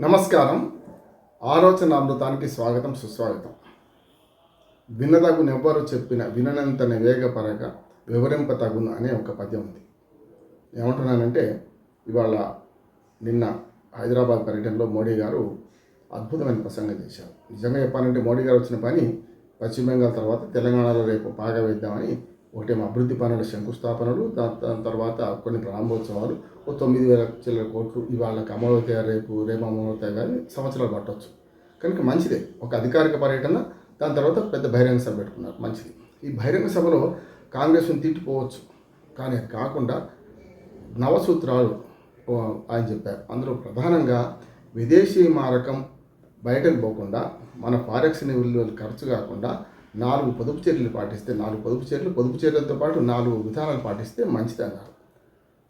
నమస్కారం. ఆలోచన అమృతానికి స్వాగతం, సుస్వాగతం. వినదగునెవ్వరు చెప్పిన విననంతనే వేగపరగ వివరింపతగును అనే ఒక పద్యం ఉంది. ఏమంటున్నానంటే, ఇవాళ నిన్న హైదరాబాద్ పర్యటనలో మోడీ గారు అద్భుతమైన ప్రసంగం చేశారు. నిజంగా చెప్పాలంటే మోడీ గారు వచ్చిన పని పశ్చిమ బెంగాల్ తర్వాత తెలంగాణలో రేపు పాగా వేద్దామని ఒకటేమో అభివృద్ధి పనుల శంకుస్థాపనలు, దాని తర్వాత కొన్ని ప్రారంభోత్సవాలు, 9,000 చిల్లర కోట్లు ఇవాళ అమలవుతాయి, రేపు అమలవుతాయి, కానీ సంవత్సరాలు పట్టవచ్చు. కనుక మంచిదే ఒక అధికారిక పర్యటన. దాని తర్వాత పెద్ద బహిరంగ సభ పెట్టుకున్నారు, మంచిది. ఈ బహిరంగ సభలో కాంగ్రెస్ని తిట్టిపోవచ్చు, కానీ అది కాకుండా నవసూత్రాలు ఆయన చెప్పారు. అందులో ప్రధానంగా విదేశీ మారకం బయటకు పోకుండా, మన ఫారెక్స్ నిల్వలు ఖర్చు కాకుండా 4 పొదుపు చర్యలు పాటిస్తే, 4 పొదుపు చర్యలతో పాటు 4 విధానాలు పాటిస్తే మంచిది అన్నారు.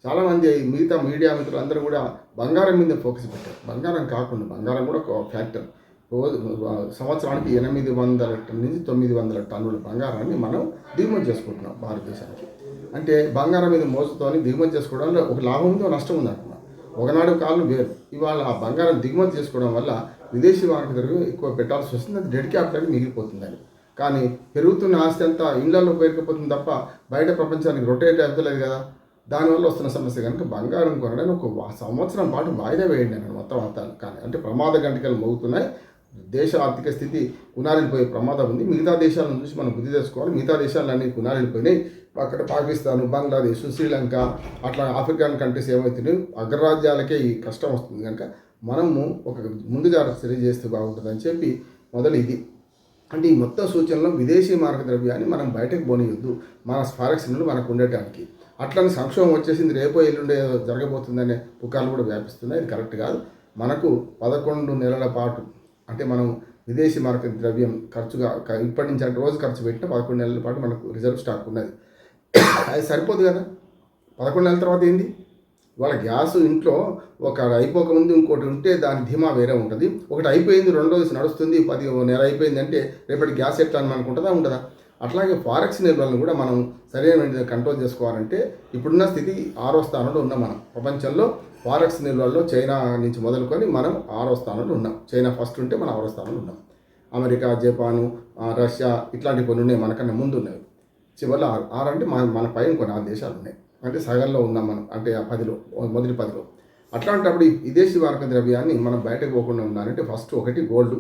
చాలామంది మిగతా మీడియా మిత్రులు అందరూ కూడా బంగారం మీద ఫోకస్ పెట్టారు. బంగారం కాకుండా, బంగారం కూడా ఒక ఫ్యాక్టర్. సంవత్సరానికి 800 నుంచి 900 టన్నుల బంగారాన్ని మనం దిగుమతి చేసుకుంటున్నాం భారతదేశానికి. అంటే బంగారం మీద మోసతోని దిగుమతి చేసుకోవడంలో ఒక లాభం ఉందో నష్టం ఉంది అంటున్నాం. ఒకనాడు కాలం వేరు. ఇవాళ ఆ బంగారం దిగుమతి చేసుకోవడం వల్ల విదేశీ వారికి ఎక్కువ పెట్టాల్సి వస్తుంది. అది డెడ్ క్యాపిటల్ మిగిలిపోతుందని. కానీ పెరుగుతున్న ఆస్తి అంతా ఇళ్లలో పేరుకుపోతుంది తప్ప బయట ప్రపంచానికి రొటేట్ అవుతలేదు కదా. దానివల్ల వస్తున్న సమస్య కనుక బంగారం కొనడానికి ఒక సంవత్సరం పాటు వాయిదా వేయండి అన్నాడు మొత్తం అంతా. కానీ అంటే ప్రమాద గంటికలు మోగుతున్నాయి. దేశ ఆర్థిక స్థితి కునారిల్లిపోయే ప్రమాదం ఉంది. మిగతా దేశాలను చూసి మనం బుద్ధి తెచ్చుకోవాలి. మిగతా దేశాలన్నీ కునారిల్లిపోయినాయి. అక్కడ పాకిస్తాన్, బంగ్లాదేశ్, శ్రీలంక, అట్లా ఆఫ్రికన్ కంట్రీస్ ఏమవుతున్నాయి, అగ్రరాజ్యాలకే ఈ కష్టం వస్తుంది. కనుక మనము ఒక ముందు జాగ్రత్త చర్య చేస్తే బాగుంటుందని చెప్పి మొదలు ఇది. అంటే ఈ మొత్తం సూచనలో విదేశీ మారక ద్రవ్యాన్ని మనం బయటకు పోనీయొద్దు, మన ఫారెక్స్ నిల్వలు మనకు ఉండటానికి. అట్లని సంక్షోభం వచ్చేసింది, రేపో ఎల్లుండే జరగబోతుందనే పుకార్లు కూడా వ్యాపిస్తున్నాయి. ఇది కరెక్ట్ కాదు. మనకు 11 నెలల పాటు అంటే మనం విదేశీ మారక ద్రవ్యం ఖర్చుగా ఇప్పటి నుంచి అంటే రోజు ఖర్చు పెట్టిన 11 నెలల పాటు మనకు రిజర్వ్ స్టాక్ ఉన్నది. అది సరిపోదు కదా. 11 నెలల తర్వాత ఏంది? వాళ్ళ గ్యాస్ ఇంట్లో ఒక అయిపోకముందు ఇంకోటి ఉంటే దాని ధీమా వేరే ఉంటుంది. ఒకటి అయిపోయింది, 2 రోజు నడుస్తుంది, 10 నెల అయిపోయింది అంటే రేపటి గ్యాస్ ఎట్లా అని అనుకుంటుందా, ఉంటుందా? అట్లాగే ఫారెక్స్ నిల్వలను కూడా మనం సరైన కంట్రోల్ చేసుకోవాలంటే ఇప్పుడున్న స్థితి 6వ స్థానంలో ఉన్నాం మనం. ప్రపంచంలో ఫారెక్స్ నిల్వల్లో చైనా నుంచి మొదలుకొని మనం 6వ స్థానంలో ఉన్నాం. చైనా ఫస్ట్ ఉంటే మనం 6వ స్థానంలో ఉన్నాం. అమెరికా, జపాను, రష్యా ఇట్లాంటి కొన్ని ఉన్నాయి, మనకన్నా ముందు ఉన్నాయి. చివరిలో 6 అంటే మన పైన కొన్ని 6 దేశాలు ఉన్నాయి. అంటే సగంలో ఉన్నాం మనం, అంటే ఆ 10లో మొదటి 10లో. అట్లాంటప్పుడు ఈ విదేశీ మారక ద్రవ్యాన్ని మనం బయటకు పోకుండా ఉండాలంటే ఫస్ట్ ఒకటి గోల్డ్.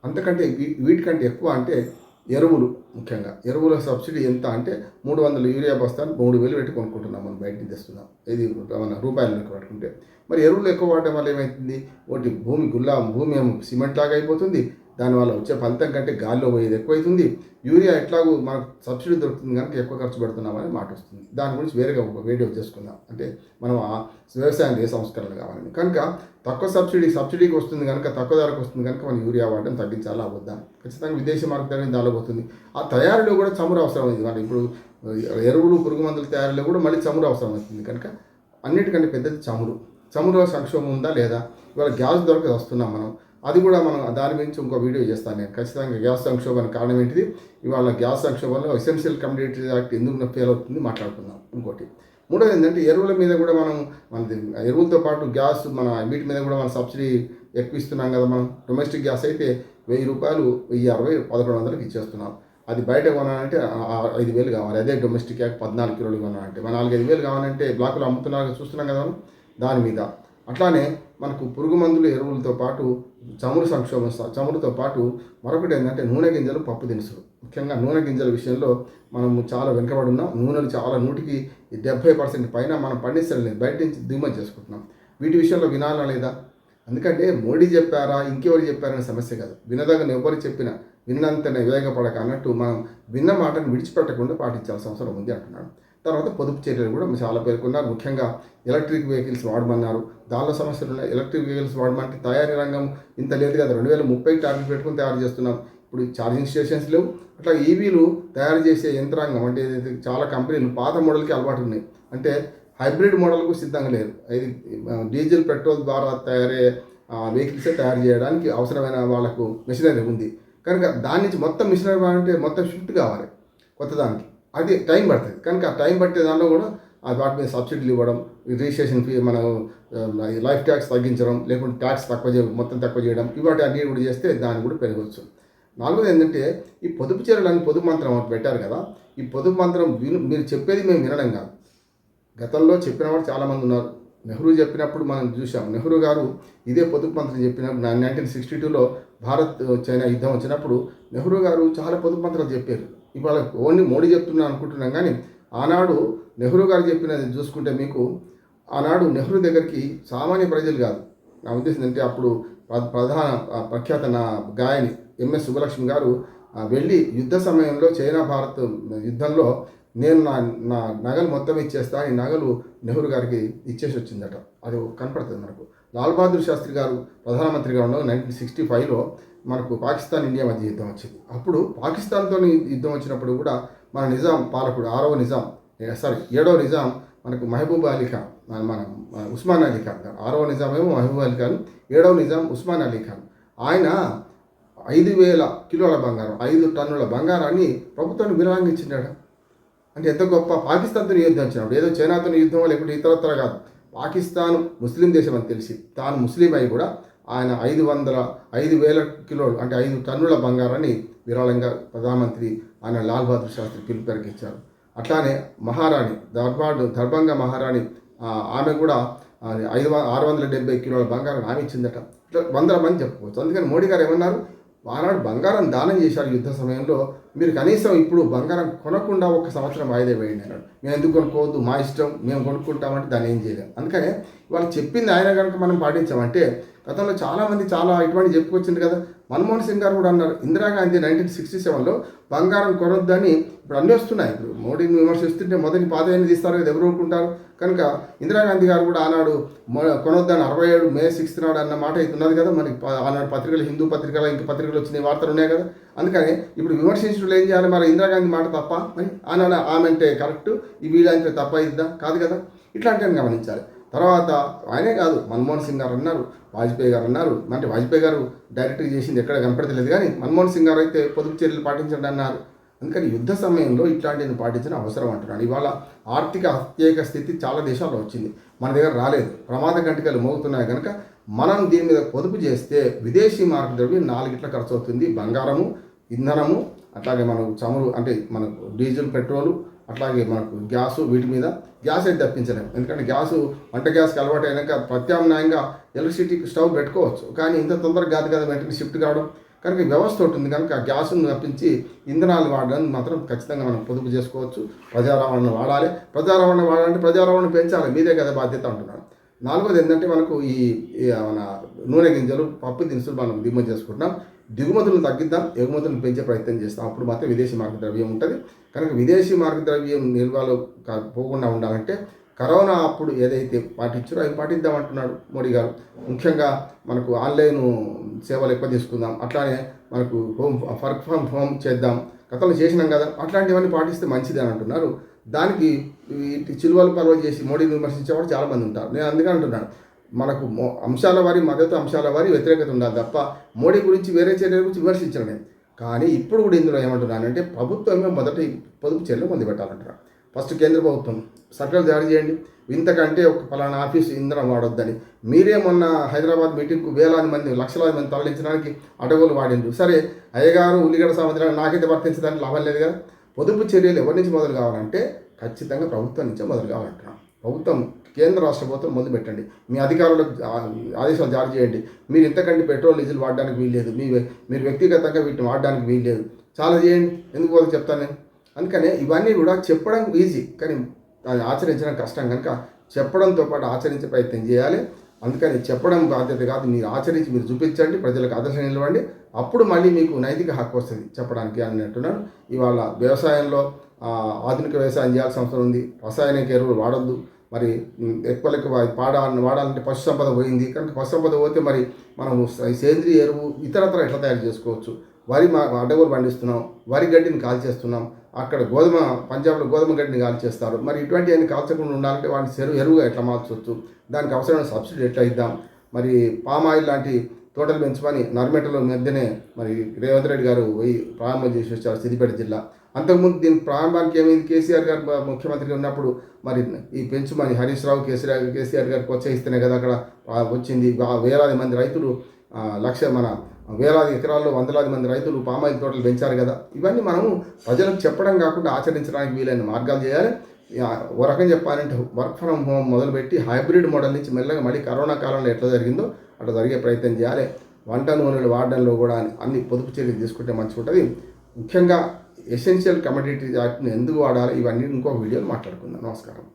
అంతకంటే వీటికంటే ఎక్కువ అంటే ఎరువులు. ముఖ్యంగా ఎరువుల సబ్సిడీ ఎంత అంటే 300 యూరియా బస్తాలు 3,000 పెట్టి కొనుక్కుంటున్నాం మనం, బయటికి తెస్తున్నాం. ఇది మన రూపాయలు లెక్క పట్టుకుంటే. మరి ఎరువులు ఎక్కువ వాడటం వల్ల ఏమవుతుంది? ఒకటి భూమి ఏమో సిమెంట్ లాగా అయిపోతుంది. దానివల్ల వచ్చే ఫలితం కంటే గాల్లో పోయేది ఎక్కువైతుంది. యూరియా ఎట్లాగూ మనకు సబ్సిడీ దొరుకుతుంది కనుక ఎక్కువ ఖర్చు పెడుతున్నామని మాట వస్తుంది. దాని గురించి వేరేగా ఒక వీడియో చేసుకుందాం. అంటే మనం వ్యవసాయం ఏ సంస్కరణలు కావాలని. కనుక తక్కువ సబ్సిడీకి వస్తుంది కనుక, తక్కువ ధరకు వస్తుంది కనుక మనం యూరియా వాడడం తగ్గించాలా వద్దా? ఖచ్చితంగా విదేశీ మార్కెట్ దానిపోతుంది. ఆ తయారీలో కూడా చమురు అవసరమైంది. మనం ఇప్పుడు ఎరువులు, పురుగు మందుల తయారీలో కూడా మళ్ళీ చమురు అవసరం అవుతుంది. కనుక అన్నిటికంటే పెద్దది చమురు సంక్షోభం ఉందా లేదా? ఇవాళ గ్యాస్ దొరకదు వస్తున్నాం మనం. అది కూడా మనం దాని గురించి ఇంకో వీడియో చేస్తాను నేను. ఖచ్చితంగా గ్యాస్ సంక్షోభానికి కారణం ఏంటిది, ఇవాళ గ్యాస్ సంక్షోభంలో ఎసెన్షియల్ కమ్యూనిటీస్ యాక్ట్ ఎందుకు ఫెయిల్ అవుతుంది మాట్లాడుకుందాం. ఇంకోటి మూడోది ఏంటంటే ఎరువుల మీద కూడా మన ఎరువులతో పాటు గ్యాస్ వీటి మీద కూడా మనం సబ్సిడీ ఎక్కువ ఇస్తున్నాం కదా. మనం డొమెస్టిక్ గ్యాస్ అయితే 1,000 రూపాయలు, 1,060, 1,100కి ఇచ్చేస్తున్నాం. అది బయట కొనాలంటే 5,000 కావాలి. అదే డొమెస్టిక్ గ్యాస్ 14 కిలోలు కొనాలంటే 4,000-5,000 కావాలంటే బ్లాకులో అమ్ముతున్నారు, చూస్తున్నాం కదా మనం. దాని మీద అట్లానే మనకు పురుగు మందులు, ఎరువులతో పాటు చమురుతో పాటు మరొకటి ఏంటంటే నూనె గింజలు, పప్పు దినుసులు. ముఖ్యంగా నూనె గింజల విషయంలో మనము చాలా వెనుకబడి ఉన్నాం. నూనెలు చాలా 100% పైన మనం పండించలేదు, బయట నుంచి దిగుమతి చేసుకుంటున్నాం. వీటి విషయంలో వినాలా లేదా? ఎందుకంటే మోడీ చెప్పారా, ఇంకెవరు చెప్పారనే సమస్య కాదు. వినదగని ఎవరు చెప్పినా విన్నంతనే వేగపడక అన్నట్టు మనం విన్న మాటను విడిచిపెట్టకుండా పాటించాల్సిన అవసరం ఉంది అంటున్నాడు. తర్వాత పొదుపు చర్యలు కూడా చాలా పేర్కొన్నారు. ముఖ్యంగా ఎలక్ట్రిక్ వెహికల్స్ వాడమన్నారు. దానిలో సమస్యలు ఉన్నాయి. ఎలక్ట్రిక్ వెహికల్స్ వాడమంటే తయారీ రంగం ఇంత లేదు కదా. 2030 టార్గెట్ పెట్టుకుని తయారు చేస్తున్నాం. ఇప్పుడు ఛార్జింగ్ స్టేషన్స్ లేవు. అట్లా ఈవీలు తయారు చేసే యంత్రాంగం అంటే చాలా కంపెనీలు పాత మోడల్కి అలవాటు ఉన్నాయి. అంటే హైబ్రిడ్ మోడల్కు సిద్ధంగా లేదు. ఇది డీజిల్, పెట్రోల్ ద్వారా తయారయ్యే వెహికల్సే తయారు చేయడానికి అవసరమైన వాళ్ళకు మెషినరీ ఉంది. కనుక దాని నుంచి మొత్తం మిషనరీ అంటే మొత్తం షిఫ్ట్ కావాలి కొత్త దానికి. అది టైం పడుతుంది. కనుక ఆ టైం పట్టే దానిలో కూడా వాటి మీద సబ్సిడీలు ఇవ్వడం, రిజిస్ట్రేషన్ ఫీ మనం లైఫ్ ట్యాక్స్ తగ్గించడం, లేకుంటే ట్యాక్స్ మొత్తం తక్కువ చేయడం, ఇవాటి అన్నీ కూడా చేస్తే దాన్ని కూడా పెరగవచ్చు. నాలుగోది ఏంటంటే ఈ పొదుపు చర్యలని పొదుపు మంత్రం ఒకటి పెట్టారు కదా. ఈ పొదుపు మంత్రం మీరు చెప్పేది మేము వినడం కాదు. గతంలో చెప్పిన వాళ్ళు చాలామంది ఉన్నారు. నెహ్రూ చెప్పినప్పుడు మనం చూసాం. నెహ్రూ గారు ఇదే పొదుపు మంత్రం చెప్పినప్పుడు 1962లో భారత్ చైనా యుద్ధం వచ్చినప్పుడు నెహ్రూ గారు చాలా పొదుపు మంత్రాలు చెప్పారు. ఇవాళ ఓన్లీ మోడీ చెప్తున్నా అనుకుంటున్నాం, కానీ ఆనాడు నెహ్రూ గారు చెప్పినది చూసుకుంటే మీకు ఆనాడు నెహ్రూ దగ్గరికి సామాన్య ప్రజలు కాదు, నా ఉద్దేశం అంటే అప్పుడు ప్రధాన ప్రఖ్యాత నా గాయని ఎంఎస్ సుబ్బలక్ష్మి గారు వెళ్ళి యుద్ధ సమయంలో చైనా భారత్ యుద్ధంలో నేను నా నగలు మొత్తం ఇచ్చేస్తా, ఈ నగలు నెహ్రూ గారికి ఇచ్చేసి వచ్చిందట. అది కనపడుతుంది మనకు. లాల్ బహదూర్ శాస్త్రి గారు ప్రధానమంత్రిగా ఉండగా 1965లో మనకు పాకిస్తాన్ ఇండియా మధ్య యుద్ధం వచ్చింది. అప్పుడు పాకిస్తాన్తో యుద్ధం వచ్చినప్పుడు కూడా మన నిజాం పాలకుడు 7వ నిజాం మనకు మహబూబ్ అలీ ఖాన్, మన ఉస్మాన్ అలీ ఖాన్ గారు. 6వ నిజాం ఏమో మహబూబ్ అలీ ఖాన్, 7వ నిజాం ఉస్మాన్ అలీ ఖాన్. ఆయన 5,000 కిలోల బంగారం, 5 టన్నుల బంగారాన్ని ప్రభుత్వాన్ని విరాళంగా ఇచ్చినాడు. అంటే ఎంత గొప్ప! పాకిస్తాన్తో యుద్ధం వచ్చినప్పుడు ఏదో చైనాతో యుద్ధం లేకుంటే ఇతరత్ర కాదు, పాకిస్తాన్ ముస్లిం దేశం అని తెలిసి తాను ముస్లిం అయి కూడా ఆయన 5,000 కిలోలు అంటే 5 టన్నుల బంగారాన్ని విరాళంగా ప్రధానమంత్రి ఆయన లాల్ బహదూర్ శాస్త్రి పిలుపు ఇచ్చారు. అట్లానే మహారాణి దర్భంగా మహారాణి ఆమె కూడా 670 కిలోల బంగారం ఆమె ఇచ్చిందట. ఇట్లా 100 మంది చెప్పుకోవచ్చు. అందుకని మోడీ గారు ఏమన్నారు, ఆనాడు బంగారం దానం చేశారు యుద్ధ సమయంలో, మీరు కనీసం ఇప్పుడు బంగారం కొనకుండా 1 సంవత్సరం వాయిదా వేయండి అన్నాడు. మేము ఎందుకు కొనుక్కోవద్దు, మా ఇష్టం, మేము కొనుక్కుంటామంటే దాన్ని ఏం చేయలేము. అందుకనే వాళ్ళు చెప్పింది ఆయన కనుక మనం పాటించామంటే, గతంలో చాలామంది ఇటువంటి చెప్పుకొచ్చింది కదా. మన్మోహన్ సింగ్ గారు కూడా అన్నారు, ఇందిరాగాంధీ 1967లో బంగారం కొనొద్దని, ఇప్పుడు అన్నీ వస్తున్నాయి. ఇప్పుడు మోడీని విమర్శిస్తుంటే మొదటి పాదయాన్ని తీస్తారు కదా, ఎవరు ఊరుకుంటారు. కనుక ఇందిరాగాంధీ గారు కూడా ఆనాడు కొనొద్దని 67 మే 6 నాడు అన్న మాట అయితే ఉన్నది కదా. మనకి ఆనాడు పత్రికలు, హిందూ పత్రికలు, ఇంక పత్రికలు వచ్చినాయి, వార్తలు ఉన్నాయి కదా. అందుకని ఇప్పుడు విమర్శించడం ఏం చేయాలి, మరి ఇందిరాగాంధీ మాట తప్ప, మరి ఆనాడు ఆమె అంటే కరెక్ట్, ఈ వీళ్ళంటే తప్ప ఇద్దా కాదు కదా. ఇట్లాంటివన్నీ గమనించాలి. తర్వాత ఆయనే కాదు, మన్మోహన్ సింగ్ గారు అన్నారు, వాజ్పేయి గారు అన్నారు. అంటే వాజ్పేయి గారు డైరెక్ట్గా చేసింది ఎక్కడ కనపడలేదు, కానీ మన్మోహన్ సింగ్ గారు అయితే పొదుపు చర్యలు పాటించండి అన్నారు. అందుకని యుద్ధ సమయంలో ఇట్లాంటివి పాటించిన అవసరం అంటున్నాడు. ఇవాళ ఆర్థిక ప్రత్యేక స్థితి చాలా దేశాల్లో వచ్చింది, మన దగ్గర రాలేదు. ప్రమాద గంటికలు మోగుతున్నాయి కనుక మనం దీని మీద పొదుపు చేస్తే విదేశీ మార్కెట్ ద్రవ్యం 4 ఖర్చు అవుతుంది. బంగారము, ఇంధనము, అట్లాగే మనకు చమురు అంటే మనకు డీజిల్, పెట్రోలు, అట్లాగే మనకు గ్యాసు, వీటి మీద గ్యాస్ అయితే తప్పించలేము. ఎందుకంటే వంట గ్యాస్కి అలవాటు అయినాక ప్రత్యామ్నాయంగా ఎలక్ట్రిసిటీ స్టవ్ పెట్టుకోవచ్చు, కానీ ఇంత తొందరగా కాదు కదా వెంటనే షిఫ్ట్ కావడం. కనుక వ్యవస్థ ఉంటుంది కనుక గ్యాసును తప్పించి ఇంధనాలు వాడడానికి మాత్రం ఖచ్చితంగా మనం పొదుపు చేసుకోవచ్చు. ప్రజారవాణా వాడాలి. ప్రజారవాణా వాడాలంటే ప్రజారవాణా పెంచాలి, మీదే కదా బాధ్యత అంటున్నాను. 4వది ఏంటంటే మనకు ఈ మన నూనె గింజలు, పప్పు దినుసులు మనం దిగుమతి చేసుకుంటున్నాం. దిగుమతులను తగ్గిద్దాం, ఎగుమతులను పెంచే ప్రయత్నం చేస్తాం. అప్పుడు మాత్రం విదేశీ మార్గ ద్రవ్యం ఉంటుంది. కనుక విదేశీ మార్గ ద్రవ్యం నిల్వలు పోకుండా ఉండాలంటే కరోనా అప్పుడు ఏదైతే పాటించారో అవి పాటిద్దామంటున్నాడు మోడీ గారు. ముఖ్యంగా మనకు ఆన్లైన్ సేవలు ఎక్కువ తీసుకుందాం, అట్లానే మనకు వర్క్ ఫ్రమ్ హోమ్ చేద్దాం, గతంలో చేసినాం కదా, అట్లాంటివన్నీ పాటిస్తే మంచిది అని అంటున్నారు. దానికి చిలువలు పర్వాలు చేసి మోడీని విమర్శించేవాడు చాలామంది ఉంటారు. నేను అందుకని అంటున్నాను, మనకు అంశాల వారి మద్దతు, అంశాల వారి వ్యతిరేకత ఉండాలి తప్ప మోడీ గురించి వేరే చర్యల గురించి విమర్శించడం లేదు. కానీ ఇప్పుడు కూడా ఇందులో ఏమంటున్నానంటే ప్రభుత్వమే మొదటి పొదుపు చర్యలు పొందిపెట్టాలంటున్నాను. ఫస్ట్ కేంద్ర ప్రభుత్వం సర్కులర్ జారీ చేయండి, ఇంతకంటే ఒక పలానా ఆఫీసు ఇంధనం వాడొద్దని. మీరే మొన్న హైదరాబాద్ మీటింగ్కు వేలాది మంది, లక్షలాది మంది తరలించడానికి అటవులు వాడిండ్రు. సరే, అయ్యగారు ఉల్లిగడ్డ సామాగ్రి నాకైతే వర్తించడానికి లాభం లేదు కదా. పొదుపు చర్యలు ఎవరి నుంచి మొదలు కావాలంటే ఖచ్చితంగా ప్రభుత్వం నుంచే మొదలు కావాలంటున్నాం. ప్రభుత్వం, కేంద్ర రాష్ట్ర ప్రభుత్వం మొదలు పెట్టండి. మీ అధికారులకు ఆదేశాలు జారీ చేయండి. మీరు ఇంతకంటే పెట్రోల్, డీజిల్ వాడడానికి వీల్లేదు, మీరు వ్యక్తిగతంగా వీటిని వాడడానికి వీల్లేదు, చాలా చేయండి. ఎందుకు పోతే చెప్తాను నేను. అందుకనే ఇవన్నీ కూడా చెప్పడం ఈజీ, కానీ అది ఆచరించడం కష్టం. కనుక చెప్పడంతో పాటు ఆచరించే ప్రయత్నం చేయాలి. అందుకని చెప్పడం బాధ్యత కాదు, మీరు ఆచరించి మీరు చూపించండి, ప్రజలకు ఆదర్శం నిలవండి. అప్పుడు మళ్ళీ మీకు నైతిక హక్కు వస్తుంది చెప్పడానికి అని అంటున్నాను. ఇవాళ వ్యవసాయంలో ఆధునిక వ్యవసాయం చేయాల్సిన అవసరం ఉంది. రసాయనిక ఎరువులు వాడొద్దు. మరి ఎక్కువ వాడాలంటే పశు సంపద పోయింది కనుక పశు సంపద పోతే మరి మనము సేంద్రియ ఎరువు ఇతరత్ర ఎట్లా తయారు చేసుకోవచ్చు. వరి అడవులు పండిస్తున్నాం, వరి గడ్డిని కాల్చేస్తున్నాం. అక్కడ పంజాబ్లో గోధుమ గడ్డిని కాల్చేస్తారు. మరి ఇటువంటివన్నీ కాల్చకుండా ఉండాలంటే వాటిని ఎరువుగా ఎట్లా మార్చవచ్చు, దానికి అవసరమైన సబ్సిడీ ఎట్లా ఇద్దాం. మరి పామాయిల్ లాంటి తోటలు పెంచమని నర్మేటలో మధ్యనే మరి రేవంత్ రెడ్డి గారు పోయి ప్రారంభం చేసి వచ్చారు సిద్దిపేట జిల్లా. అంతకుముందు దీని ప్రారంభానికి ఏమైంది, కేసీఆర్ గారు ముఖ్యమంత్రిగా ఉన్నప్పుడు మరి ఈ పెంచుమని హరీష్ రావు కేసీఆర్ గారు ప్రోత్సహిస్తేనే కదా అక్కడ వచ్చింది. వేలాది మంది రైతులు వేలాది ఎకరాల్లో వందలాది మంది రైతులు పామాయిల్ తోటలు పెంచారు కదా. ఇవన్నీ మనము ప్రజలకు చెప్పడం కాకుండా ఆచరించడానికి వీలైన మార్గాలు చేయాలి. ఓ రకం చెప్పాలంటే వర్క్ ఫ్రమ్ హోమ్ మొదలుపెట్టి హైబ్రిడ్ మోడల్ నుంచి మెల్లగా మళ్ళీ కరోనా కాలంలో ఎట్లా జరిగిందో అట్లా జరిగే ప్రయత్నం చేయాలి. వంట నూనెలు వాడడంలో కూడా అన్ని పొదుపు చర్యలు తీసుకుంటే మంచిగా ఉంటుంది. ముఖ్యంగా ఎసెన్షియల్ కమోడిటీ యాక్ట్ని ఎందుకు వాడాలి, ఇవన్నీ ఇంకో వీడియోలో మాట్లాడుకుందాం. నమస్కారం.